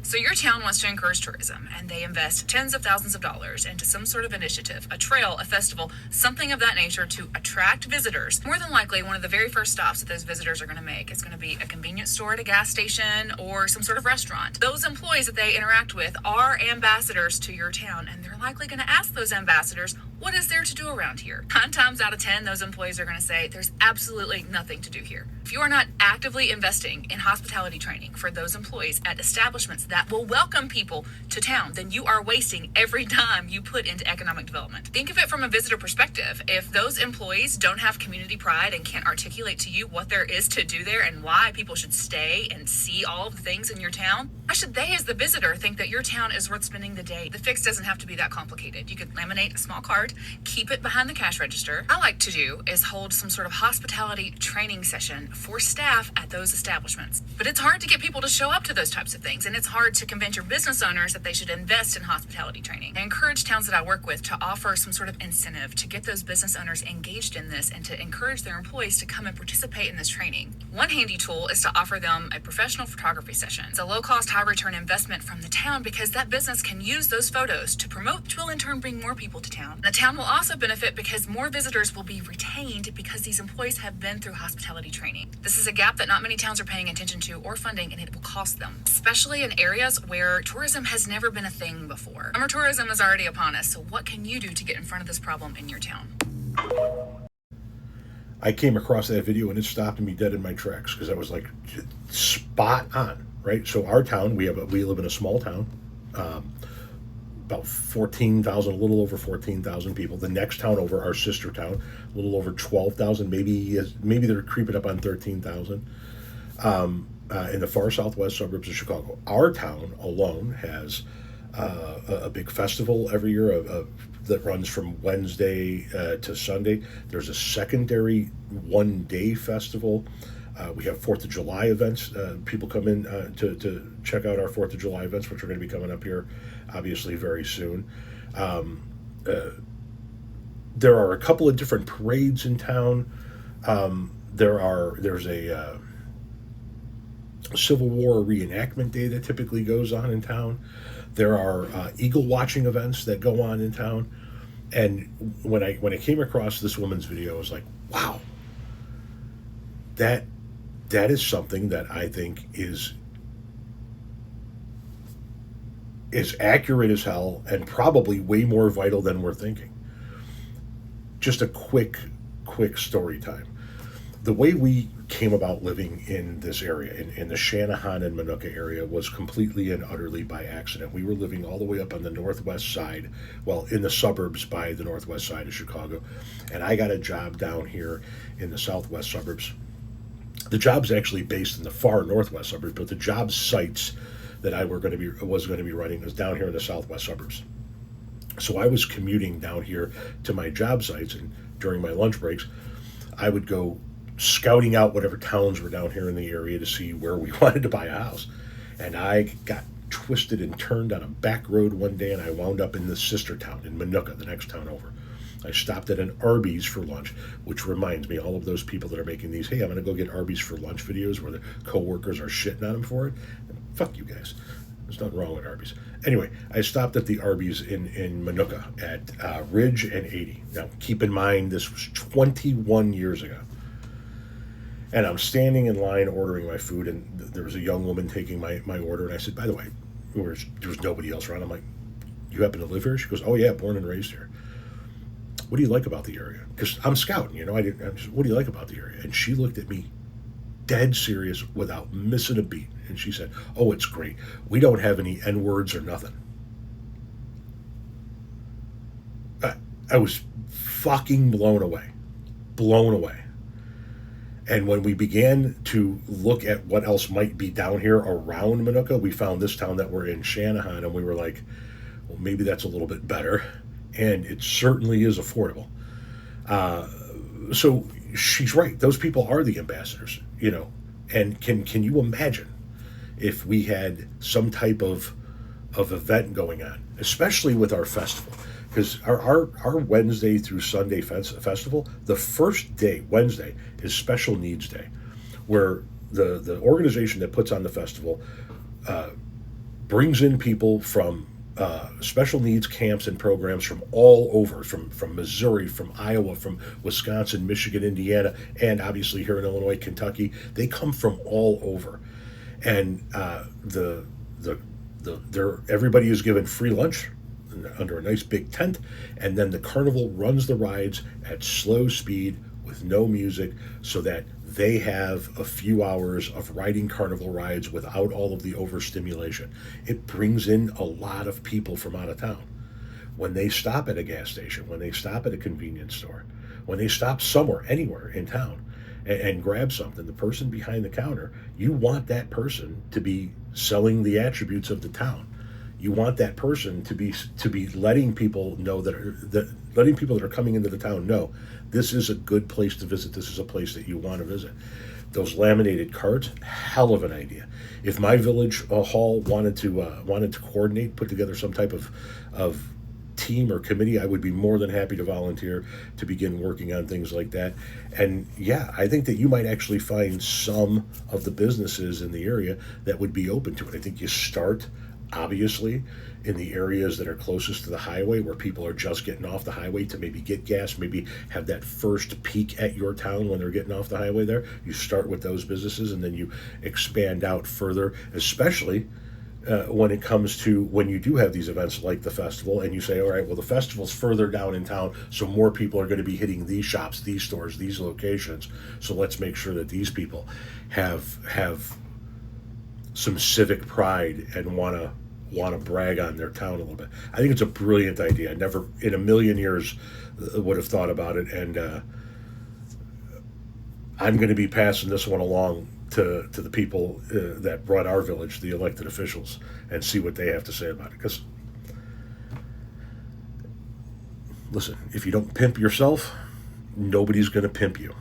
So your town wants to encourage tourism, and they invest tens of thousands of dollars into some sort of initiative, a trail, a festival, something of that nature to attract visitors. More than likely, one of the very first stops that those visitors are going to make is going to be a convenience store at a gas station or some sort of restaurant. Those employees that they interact with are ambassadors to your town, and they're likely going to ask those ambassadors, what is there to do around here? 9 times out of 10, those employees are going to say, there's absolutely nothing to do here. If you are not actively investing in hospitality training for those employees at establishments that will welcome people to town, then you are wasting every dime you put into economic development. Think of it from a visitor perspective. If those employees don't have community pride and can't articulate to you what there is to do there and why people should stay and see all of the things in your town, why should they, as the visitor, think that your town is worth spending the day? The fix doesn't have to be that complicated. You could laminate a small card, keep it behind the cash register. I like to do is hold some sort of hospitality training session for staff at those establishments. But it's hard to get people to show up to those types of things, and it's hard to convince your business owners that they should invest in hospitality training. I encourage towns that I work with to offer some sort of incentive to get those business owners engaged in this and to encourage their employees to come and participate in this training. One handy tool is to offer them a professional photography session. It's a low-cost, high-return investment from the town because that business can use those photos to promote, which will in turn bring more people to town. The town will also benefit because more visitors will be retained because these employees have been through hospitality training. This is a gap that not many towns are paying attention to or funding, and it will cost them, especially in areas where tourism has never been a thing before. Summer tourism is already upon us, so what can you do to get in front of this problem in your town? I came across that video and it stopped me dead in my tracks because I was like, spot on, right? So our town, we live in a small town, about 14,000, a little over 14,000 people. The next town over, our sister town, a little over 12,000, maybe they're creeping up on 13,000. In the far southwest suburbs of Chicago. Our town alone has a big festival every year that runs from Wednesday to Sunday. There's a secondary one-day festival. We have 4th of July events. People come in to check out our 4th of July events, which are going to be coming up here, obviously, very soon. There are a couple of different parades in town. There's a Civil War reenactment day that typically goes on in town. There are eagle watching events that go on in town. And when I came across this woman's video, I was like, wow, that is something that I think is accurate as hell and probably way more vital than we're thinking. Just a quick story time. The way we came about living in this area, in the Shanahan and Minooka area, was completely and utterly by accident. We were living all the way up on the northwest side, well, in the suburbs by the northwest side of Chicago, and I got a job down here in the southwest suburbs. The job's actually based in the far northwest suburbs, but the job sites that I was going to be running was down here in the southwest suburbs. So I was commuting down here to my job sites, and during my lunch breaks, I would go scouting out whatever towns were down here in the area to see where we wanted to buy a house. And I got twisted and turned on a back road one day, and I wound up in the sister town, in Minooka, the next town over. I stopped at an Arby's for lunch, which reminds me, all of those people that are making these, hey, I'm going to go get Arby's for lunch videos where the coworkers are shitting on them for it. Fuck you guys. There's nothing wrong with Arby's. Anyway, I stopped at the Arby's in Minooka at Ridge and 80. Now, keep in mind, this was 21 years ago. And I'm standing in line ordering my food, and there was a young woman taking my order, and I said, by the way, there was nobody else around. I'm like, you happen to live here? She goes, oh yeah, born and raised here. What do you like about the area? Because I'm scouting, what do you like about the area? And she looked at me dead serious without missing a beat. And she said, oh, it's great. We don't have any N-words or nothing. I was fucking blown away. Blown away. And when we began to look at what else might be down here around Minooka, we found this town that we're in, Shanahan, and we were like, well, maybe that's a little bit better. And it certainly is affordable. So she's right. Those people are the ambassadors, And can you imagine if we had some type of event going on, especially with our festival? Because our Wednesday through Sunday festival, the first day, Wednesday, is Special Needs Day, where the organization that puts on the festival brings in people from special needs camps and programs from all over, from Missouri, from Iowa, from Wisconsin, Michigan, Indiana, and obviously here in Illinois, Kentucky. They come from all over, and everybody is given free lunch under a nice big tent, and then the carnival runs the rides at slow speed with no music, so that they have a few hours of riding carnival rides without all of the overstimulation. It brings in a lot of people from out of town. When they stop at a gas station, when they stop at a convenience store, when they stop somewhere, anywhere in town, and grab something, the person behind the counter, you want that person to be selling the attributes of the town. You want that person to be letting people know letting people that are coming into the town know this is a good place to visit. This is a place that you want to visit. Those laminated cards, hell of an idea. If my village hall wanted to coordinate, put together some type of team or committee, I would be more than happy to volunteer to begin working on things like that. And yeah, I think that you might actually find some of the businesses in the area that would be open to it. I think you start obviously in the areas that are closest to the highway, where people are just getting off the highway to maybe get gas, maybe have that first peak at your town when they're getting off the highway there. You start with those businesses and then you expand out further, especially when it comes to when you do have these events like the festival, and you say, all right, well, the festival's further down in town, so more people are going to be hitting these shops, these stores, these locations, so let's make sure that these people have some civic pride and want to brag on their town a little bit. I think it's a brilliant idea. I never in a million years would have thought about it, and I'm going to be passing this one along to the people that run our village, the elected officials, and see what they have to say about it. Because listen, if you don't pimp yourself, nobody's going to pimp you.